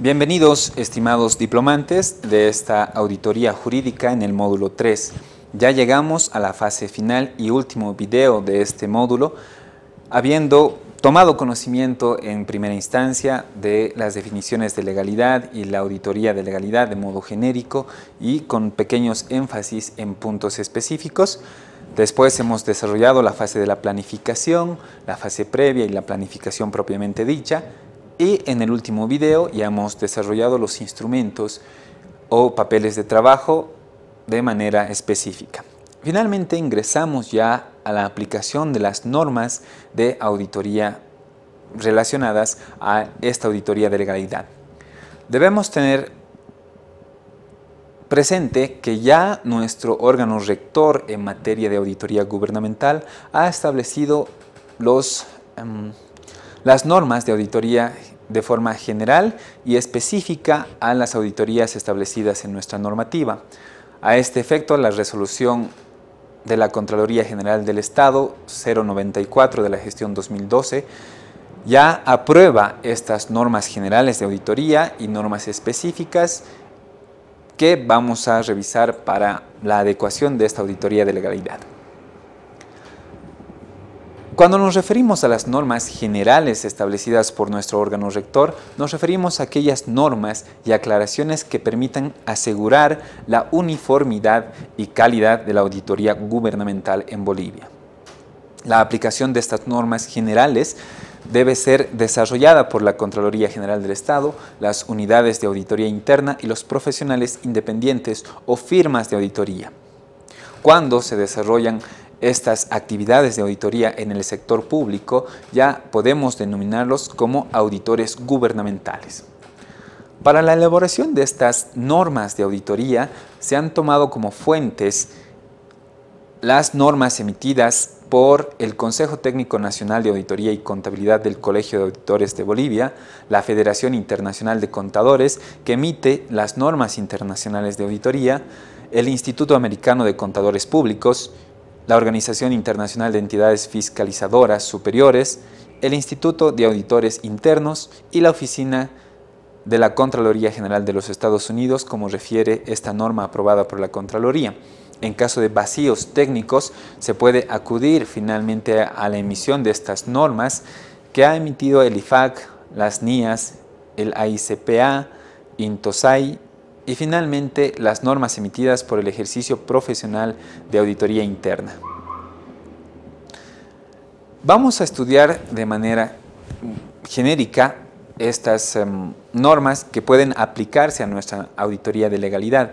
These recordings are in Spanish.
Bienvenidos, estimados diplomantes de esta auditoría jurídica en el módulo 3. Ya llegamos a la fase final y último video de este módulo, habiendo tomado conocimiento en primera instancia de las definiciones de legalidad y la auditoría de legalidad de modo genérico y con pequeños énfasis en puntos específicos. Después hemos desarrollado la fase de la planificación, la fase previa y la planificación propiamente dicha. Y en el último video ya hemos desarrollado los instrumentos o papeles de trabajo de manera específica. Finalmente ingresamos ya a la aplicación de las normas de auditoría relacionadas a esta auditoría de legalidad. Debemos tener presente que ya nuestro órgano rector en materia de auditoría gubernamental ha establecido las normas de auditoría de forma general y específica a las auditorías establecidas en nuestra normativa. A este efecto, la resolución de la Contraloría General del Estado 094 de la gestión 2012 ya aprueba estas normas generales de auditoría y normas específicas que vamos a revisar para la adecuación de esta auditoría de legalidad. Cuando nos referimos a las normas generales establecidas por nuestro órgano rector, nos referimos a aquellas normas y aclaraciones que permitan asegurar la uniformidad y calidad de la auditoría gubernamental en Bolivia. La aplicación de estas normas generales debe ser desarrollada por la Contraloría General del Estado, las unidades de auditoría interna y los profesionales independientes o firmas de auditoría. Cuando se desarrollan estas actividades de auditoría en el sector público, ya podemos denominarlos como auditores gubernamentales. Para la elaboración de estas normas de auditoría se han tomado como fuentes las normas emitidas por el Consejo Técnico Nacional de Auditoría y Contabilidad del Colegio de Auditores de Bolivia, la Federación Internacional de Contadores, que emite las normas internacionales de auditoría, el Instituto Americano de Contadores Públicos, la Organización Internacional de Entidades Fiscalizadoras Superiores, el Instituto de Auditores Internos y la Oficina de la Contraloría General de los Estados Unidos, como refiere esta norma aprobada por la Contraloría. En caso de vacíos técnicos, se puede acudir finalmente a la emisión de estas normas que ha emitido el IFAC, las NIAS, el AICPA, INTOSAI, y finalmente las normas emitidas por el ejercicio profesional de auditoría interna. Vamos a estudiar de manera genérica estas normas que pueden aplicarse a nuestra auditoría de legalidad.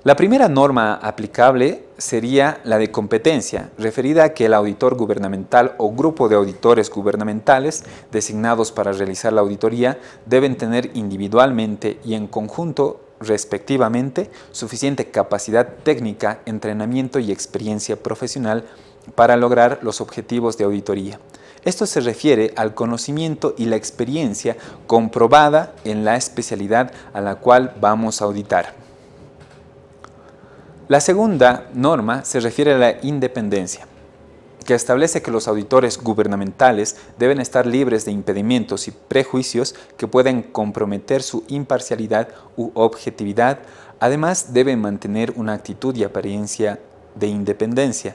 La primera norma aplicable sería la de competencia, referida a que el auditor gubernamental o grupo de auditores gubernamentales designados para realizar la auditoría deben tener individualmente y en conjunto respectivamente, suficiente capacidad técnica, entrenamiento y experiencia profesional para lograr los objetivos de auditoría. Esto se refiere al conocimiento y la experiencia comprobada en la especialidad a la cual vamos a auditar. La segunda norma se refiere a la independencia, que establece que los auditores gubernamentales deben estar libres de impedimentos y prejuicios que pueden comprometer su imparcialidad u objetividad. Además, deben mantener una actitud y apariencia de independencia.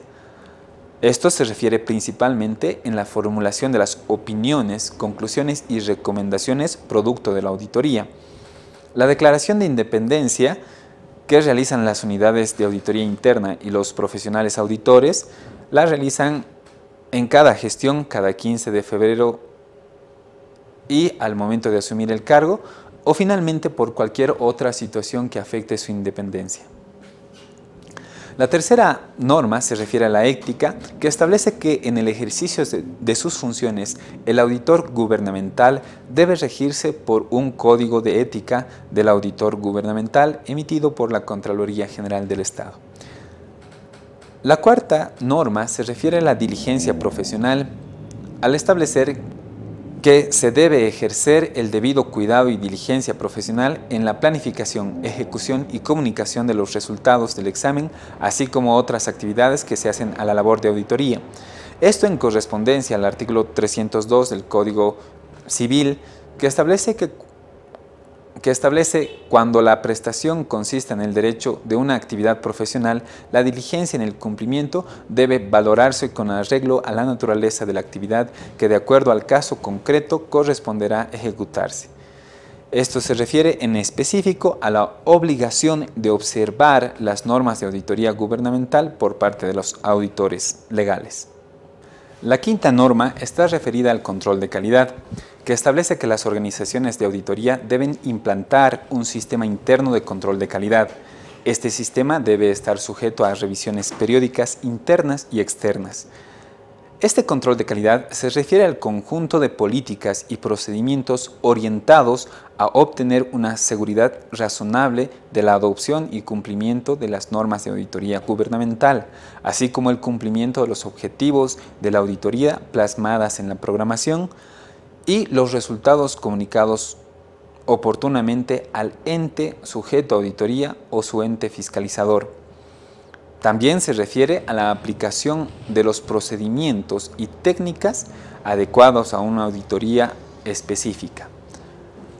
Esto se refiere principalmente en la formulación de las opiniones, conclusiones y recomendaciones producto de la auditoría. La declaración de independencia que realizan las unidades de auditoría interna y los profesionales auditores la realizan en cada gestión, cada 15 de febrero y al momento de asumir el cargo, o finalmente por cualquier otra situación que afecte su independencia. La tercera norma se refiere a la ética, que establece que en el ejercicio de sus funciones, el auditor gubernamental debe regirse por un código de ética del auditor gubernamental emitido por la Contraloría General del Estado. La cuarta norma se refiere a la diligencia profesional, al establecer que se debe ejercer el debido cuidado y diligencia profesional en la planificación, ejecución y comunicación de los resultados del examen, así como otras actividades que se hacen a la labor de auditoría. Esto en correspondencia al artículo 302 del Código Civil, que establece que que establece cuando la prestación consiste en el derecho de una actividad profesional, la diligencia en el cumplimiento debe valorarse con arreglo a la naturaleza de la actividad que de acuerdo al caso concreto corresponderá ejecutarse. Esto se refiere en específico a la obligación de observar las normas de auditoría gubernamental por parte de los auditores legales. La quinta norma está referida al control de calidad, que establece que las organizaciones de auditoría deben implantar un sistema interno de control de calidad. Este sistema debe estar sujeto a revisiones periódicas internas y externas. Este control de calidad se refiere al conjunto de políticas y procedimientos orientados a obtener una seguridad razonable de la adopción y cumplimiento de las normas de auditoría gubernamental, así como el cumplimiento de los objetivos de la auditoría plasmadas en la programación y los resultados comunicados oportunamente al ente sujeto a auditoría o su ente fiscalizador. También se refiere a la aplicación de los procedimientos y técnicas adecuados a una auditoría específica.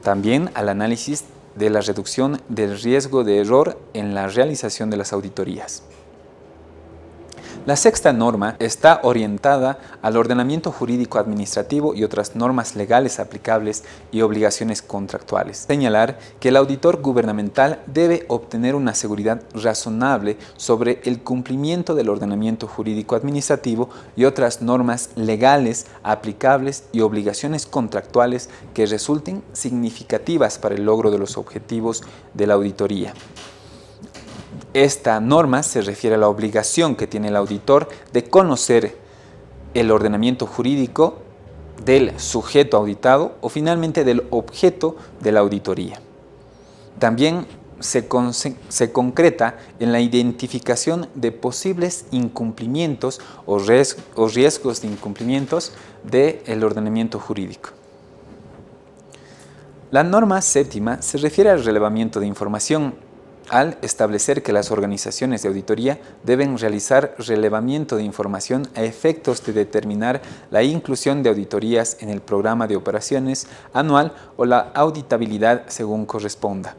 También al análisis de la reducción del riesgo de error en la realización de las auditorías. La sexta norma está orientada al ordenamiento jurídico administrativo y otras normas legales aplicables y obligaciones contractuales. Señalar que el auditor gubernamental debe obtener una seguridad razonable sobre el cumplimiento del ordenamiento jurídico administrativo y otras normas legales aplicables y obligaciones contractuales que resulten significativas para el logro de los objetivos de la auditoría. Esta norma se refiere a la obligación que tiene el auditor de conocer el ordenamiento jurídico del sujeto auditado o finalmente del objeto de la auditoría. También se concreta en la identificación de posibles incumplimientos o riesgos de incumplimientos del ordenamiento jurídico. La norma séptima se refiere al relevamiento de información, al establecer que las organizaciones de auditoría deben realizar relevamiento de información a efectos de determinar la inclusión de auditorías en el programa de operaciones anual o la auditabilidad según corresponda.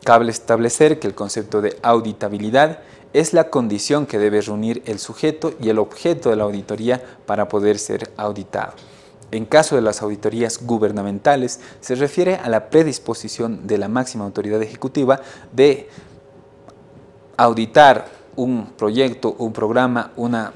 Cabe establecer que el concepto de auditabilidad es la condición que debe reunir el sujeto y el objeto de la auditoría para poder ser auditado. En caso de las auditorías gubernamentales, se refiere a la predisposición de la máxima autoridad ejecutiva de auditar un proyecto, un programa, una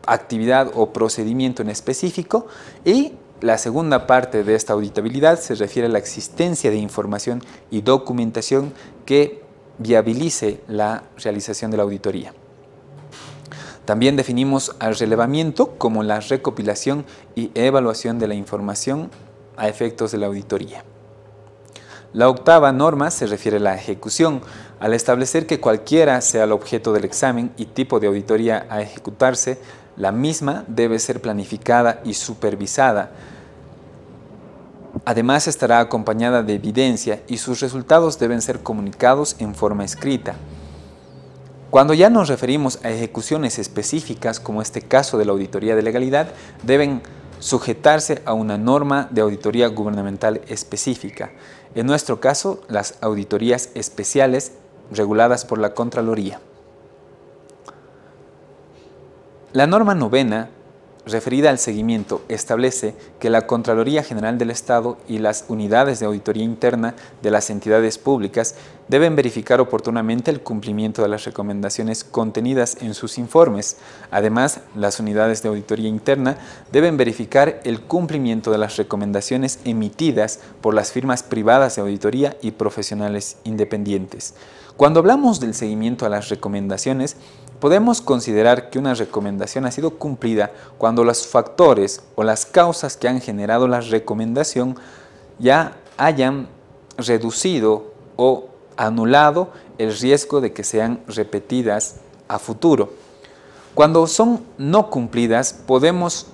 actividad o procedimiento en específico, y la segunda parte de esta auditabilidad se refiere a la existencia de información y documentación que viabilice la realización de la auditoría. También definimos al relevamiento como la recopilación y evaluación de la información a efectos de la auditoría. La octava norma se refiere a la ejecución, al establecer que cualquiera sea el objeto del examen y tipo de auditoría a ejecutarse, la misma debe ser planificada y supervisada. Además, estará acompañada de evidencia y sus resultados deben ser comunicados en forma escrita. Cuando ya nos referimos a ejecuciones específicas, como este caso de la auditoría de legalidad, deben sujetarse a una norma de auditoría gubernamental específica. En nuestro caso, las auditorías especiales reguladas por la Contraloría. La norma novena, referida al seguimiento, establece que la Contraloría General del Estado y las unidades de auditoría interna de las entidades públicas deben verificar oportunamente el cumplimiento de las recomendaciones contenidas en sus informes. Además, las unidades de auditoría interna deben verificar el cumplimiento de las recomendaciones emitidas por las firmas privadas de auditoría y profesionales independientes. Cuando hablamos del seguimiento a las recomendaciones, podemos considerar que una recomendación ha sido cumplida cuando los factores o las causas que han generado la recomendación ya hayan reducido o anulado el riesgo de que sean repetidas a futuro. Cuando son no cumplidas, podemos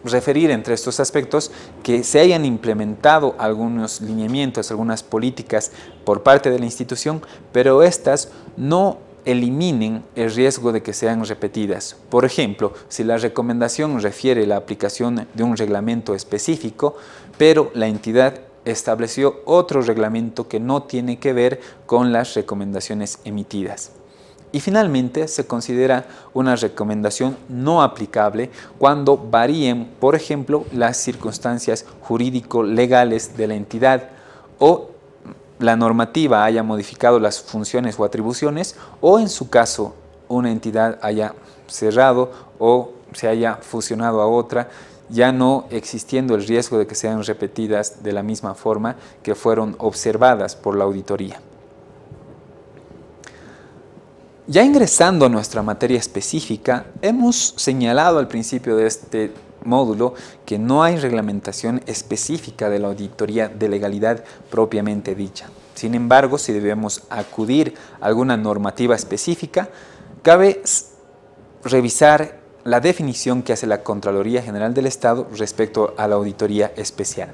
referir entre estos aspectos que se hayan implementado algunos lineamientos, algunas políticas por parte de la institución, pero estas no eliminen el riesgo de que sean repetidas. Por ejemplo, si la recomendación refiere la aplicación de un reglamento específico, pero la entidad estableció otro reglamento que no tiene que ver con las recomendaciones emitidas. Y finalmente se considera una recomendación no aplicable cuando varíen, por ejemplo, las circunstancias jurídico-legales de la entidad o la normativa haya modificado las funciones o atribuciones o en su caso una entidad haya cerrado o se haya fusionado a otra, ya no existiendo el riesgo de que sean repetidas de la misma forma que fueron observadas por la auditoría. Ya ingresando a nuestra materia específica, hemos señalado al principio de este módulo que no hay reglamentación específica de la auditoría de legalidad propiamente dicha. Sin embargo, si debemos acudir a alguna normativa específica, cabe revisar la definición que hace la Contraloría General del Estado respecto a la auditoría especial,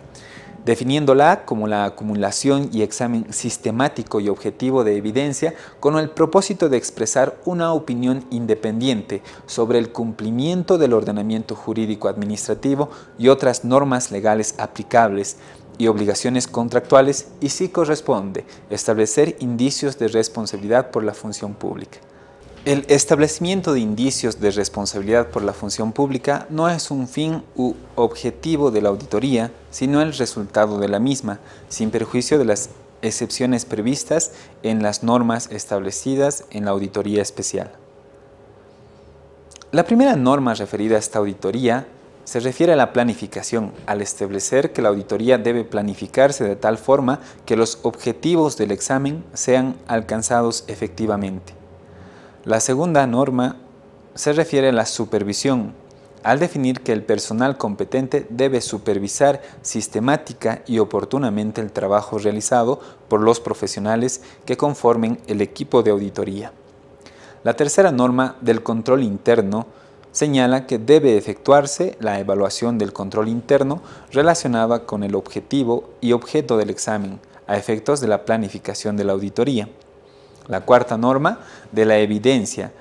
definiéndola como la acumulación y examen sistemático y objetivo de evidencia con el propósito de expresar una opinión independiente sobre el cumplimiento del ordenamiento jurídico administrativo y otras normas legales aplicables y obligaciones contractuales y, si corresponde, establecer indicios de responsabilidad por la función pública. El establecimiento de indicios de responsabilidad por la función pública no es un fin u objetivo de la auditoría, sino el resultado de la misma, sin perjuicio de las excepciones previstas en las normas establecidas en la auditoría especial. La primera norma referida a esta auditoría se refiere a la planificación, al establecer que la auditoría debe planificarse de tal forma que los objetivos del examen sean alcanzados efectivamente. La segunda norma se refiere a la supervisión, al definir que el personal competente debe supervisar sistemática y oportunamente el trabajo realizado por los profesionales que conformen el equipo de auditoría. La tercera norma del control interno señala que debe efectuarse la evaluación del control interno relacionada con el objetivo y objeto del examen, a efectos de la planificación de la auditoría. La cuarta norma de la evidencia,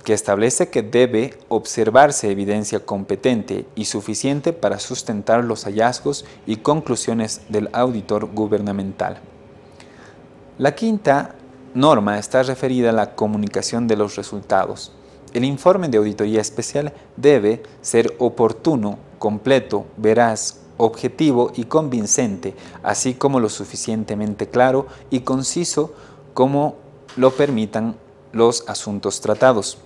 que establece que debe observarse evidencia competente y suficiente para sustentar los hallazgos y conclusiones del auditor gubernamental. La quinta norma está referida a la comunicación de los resultados. El informe de auditoría especial debe ser oportuno, completo, veraz, objetivo y convincente, así como lo suficientemente claro y conciso como lo permitan los asuntos tratados.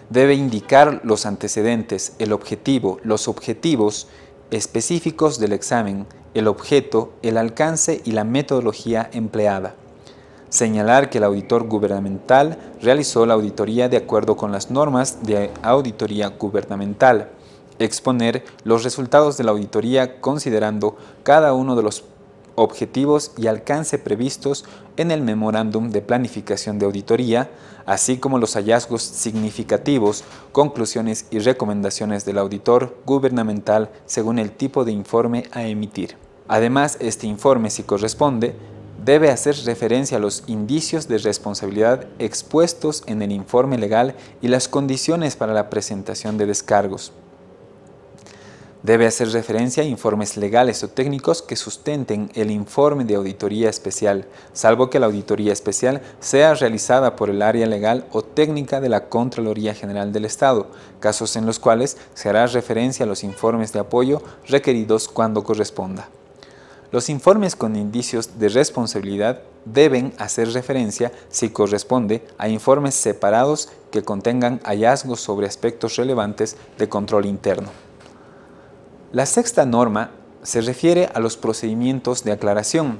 Debe indicar los antecedentes, el objetivo, los objetivos específicos del examen, el objeto, el alcance y la metodología empleada. Señalar que el auditor gubernamental realizó la auditoría de acuerdo con las normas de auditoría gubernamental. Exponer los resultados de la auditoría considerando cada uno de los objetivos y alcance previstos en el memorándum de planificación de auditoría, así como los hallazgos significativos, conclusiones y recomendaciones del auditor gubernamental según el tipo de informe a emitir. Además, este informe, si corresponde, debe hacer referencia a los indicios de responsabilidad expuestos en el informe legal y las condiciones para la presentación de descargos. Debe hacer referencia a informes legales o técnicos que sustenten el informe de auditoría especial, salvo que la auditoría especial sea realizada por el área legal o técnica de la Contraloría General del Estado, casos en los cuales se hará referencia a los informes de apoyo requeridos cuando corresponda. Los informes con indicios de responsabilidad deben hacer referencia, si corresponde, a informes separados que contengan hallazgos sobre aspectos relevantes de control interno. La sexta norma se refiere a los procedimientos de aclaración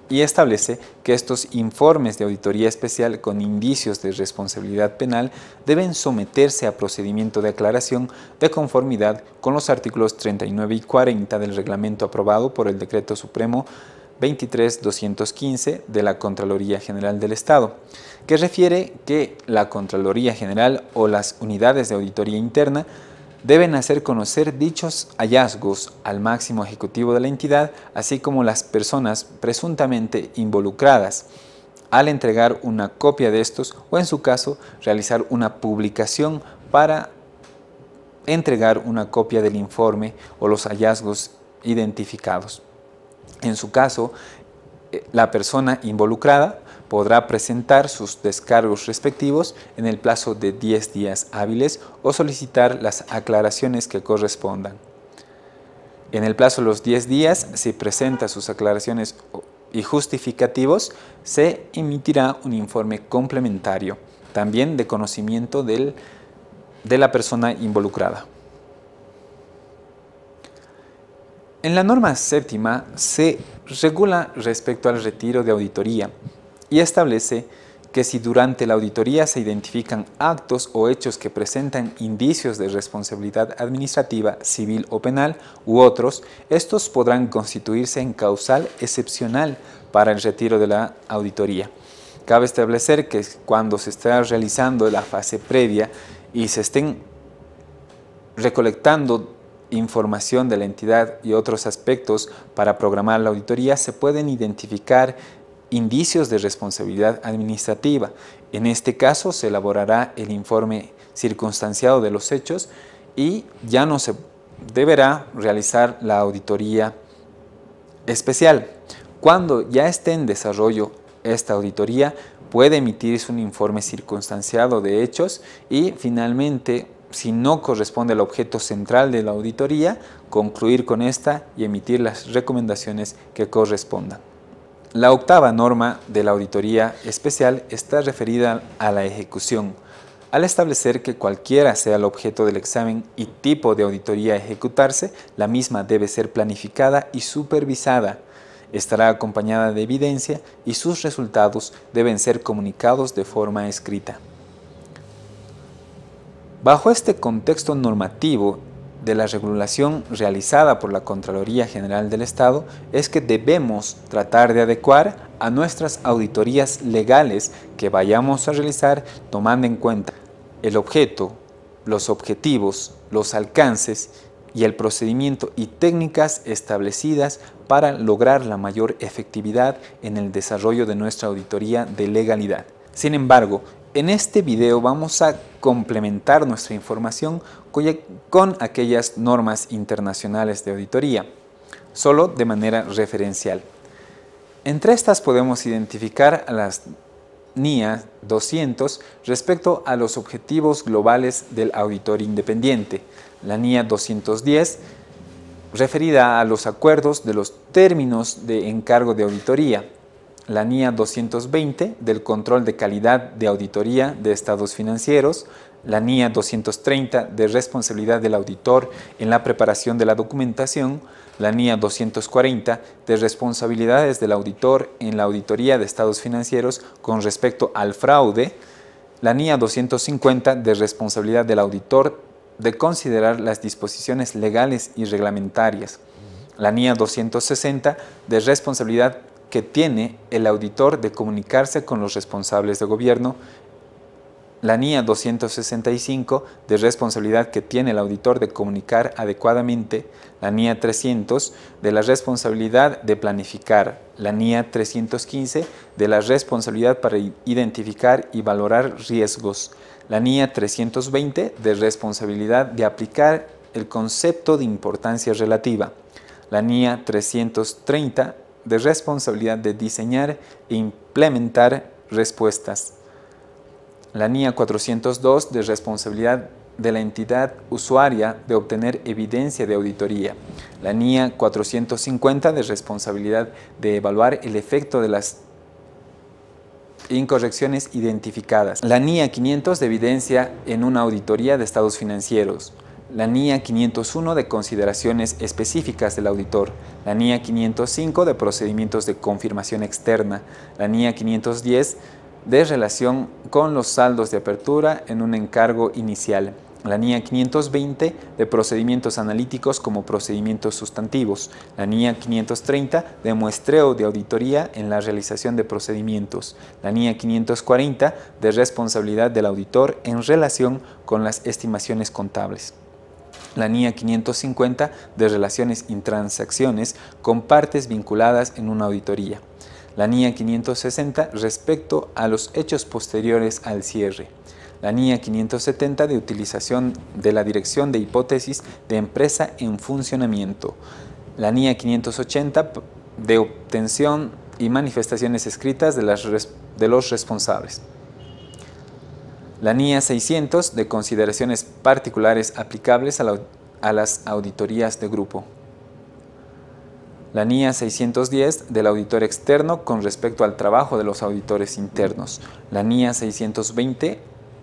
y establece que estos informes de auditoría especial con indicios de responsabilidad penal deben someterse a procedimiento de aclaración de conformidad con los artículos 39 y 40 del reglamento aprobado por el Decreto Supremo 23.215 de la Contraloría General del Estado, que refiere que la Contraloría General o las unidades de auditoría interna deben hacer conocer dichos hallazgos al máximo ejecutivo de la entidad, así como las personas presuntamente involucradas, al entregar una copia de estos o, en su caso, realizar una publicación para entregar una copia del informe o los hallazgos identificados. En su caso, la persona involucrada podrá presentar sus descargos respectivos en el plazo de 10 días hábiles o solicitar las aclaraciones que correspondan. En el plazo de los 10 días, si presenta sus aclaraciones y justificativos, se emitirá un informe complementario, también de conocimiento de la persona involucrada. En la norma séptima se regula respecto al retiro de auditoría y establece que si durante la auditoría se identifican actos o hechos que presentan indicios de responsabilidad administrativa, civil o penal u otros, estos podrán constituirse en causal excepcional para el retiro de la auditoría. Cabe establecer que cuando se está realizando la fase previa y se estén recolectando información de la entidad y otros aspectos para programar la auditoría, se pueden identificar indicios de responsabilidad administrativa. En este caso se elaborará el informe circunstanciado de los hechos y ya no se deberá realizar la auditoría especial. Cuando ya esté en desarrollo esta auditoría, puede emitirse un informe circunstanciado de hechos y finalmente, si no corresponde al objeto central de la auditoría, concluir con esta y emitir las recomendaciones que correspondan. La octava norma de la auditoría especial está referida a la ejecución, al establecer que cualquiera sea el objeto del examen y tipo de auditoría a ejecutarse, la misma debe ser planificada y supervisada, estará acompañada de evidencia y sus resultados deben ser comunicados de forma escrita. Bajo este contexto normativo de la regulación realizada por la Contraloría General del Estado, es que debemos tratar de adecuar a nuestras auditorías legales que vayamos a realizar tomando en cuenta el objeto, los objetivos, los alcances y el procedimiento y técnicas establecidas para lograr la mayor efectividad en el desarrollo de nuestra auditoría de legalidad. Sin embargo, en este video vamos a complementar nuestra información con aquellas normas internacionales de auditoría, solo de manera referencial. Entre estas podemos identificar a las NIA 200 respecto a los objetivos globales del auditor independiente, la NIA 210 referida a los acuerdos de los términos de encargo de auditoría, la NIA 220 del control de calidad de auditoría de estados financieros, la NIA 230 de responsabilidad del auditor en la preparación de la documentación, la NIA 240 de responsabilidades del auditor en la auditoría de estados financieros con respecto al fraude, la NIA 250 de responsabilidad del auditor de considerar las disposiciones legales y reglamentarias, la NIA 260 de responsabilidad que tiene el auditor de comunicarse con los responsables de gobierno, la NIA 265 de responsabilidad que tiene el auditor de comunicar adecuadamente, la NIA 300 de la responsabilidad de planificar, la NIA 315 de la responsabilidad para identificar y valorar riesgos, la NIA 320 de responsabilidad de aplicar el concepto de importancia relativa, la NIA 330 de responsabilidad de diseñar e implementar respuestas, la NIA 402 de responsabilidad de la entidad usuaria de obtener evidencia de auditoría, la NIA 450 de responsabilidad de evaluar el efecto de las incorrecciones identificadas, la NIA 500 de evidencia en una auditoría de estados financieros, la NIA 501 de consideraciones específicas del auditor, la NIA 505 de procedimientos de confirmación externa, la NIA 510 de relación con los saldos de apertura en un encargo inicial, la NIA 520 de procedimientos analíticos como procedimientos sustantivos, la NIA 530 de muestreo de auditoría en la realización de procedimientos, la NIA 540 de responsabilidad del auditor en relación con las estimaciones contables, la NIA 550 de relaciones y transacciones con partes vinculadas en una auditoría, la NIA 560 respecto a los hechos posteriores al cierre, la NIA 570 de utilización de la dirección de hipótesis de empresa en funcionamiento, La NIA 580 de obtención y manifestaciones escritas de los responsables. La NIA 600 de consideraciones particulares aplicables a las auditorías de grupo. La NIA 610 del auditor externo con respecto al trabajo de los auditores internos. La NIA 620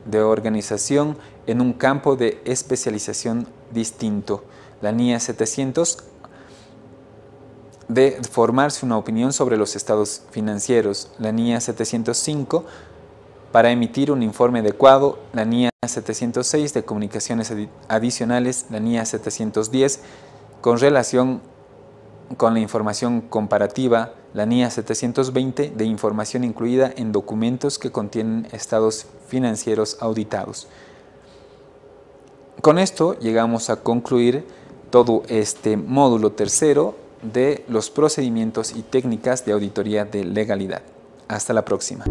de organización en un campo de especialización distinto. La NIA 700 de formarse una opinión sobre los estados financieros. La NIA 705 para emitir un informe adecuado. La NIA 706 de comunicaciones adicionales. La NIA 710 con relación con la información comparativa. La NIA 720 de información incluida en documentos que contienen estados financieros auditados. Con esto llegamos a concluir todo este módulo tercero de los procedimientos y técnicas de auditoría de legalidad. Hasta la próxima.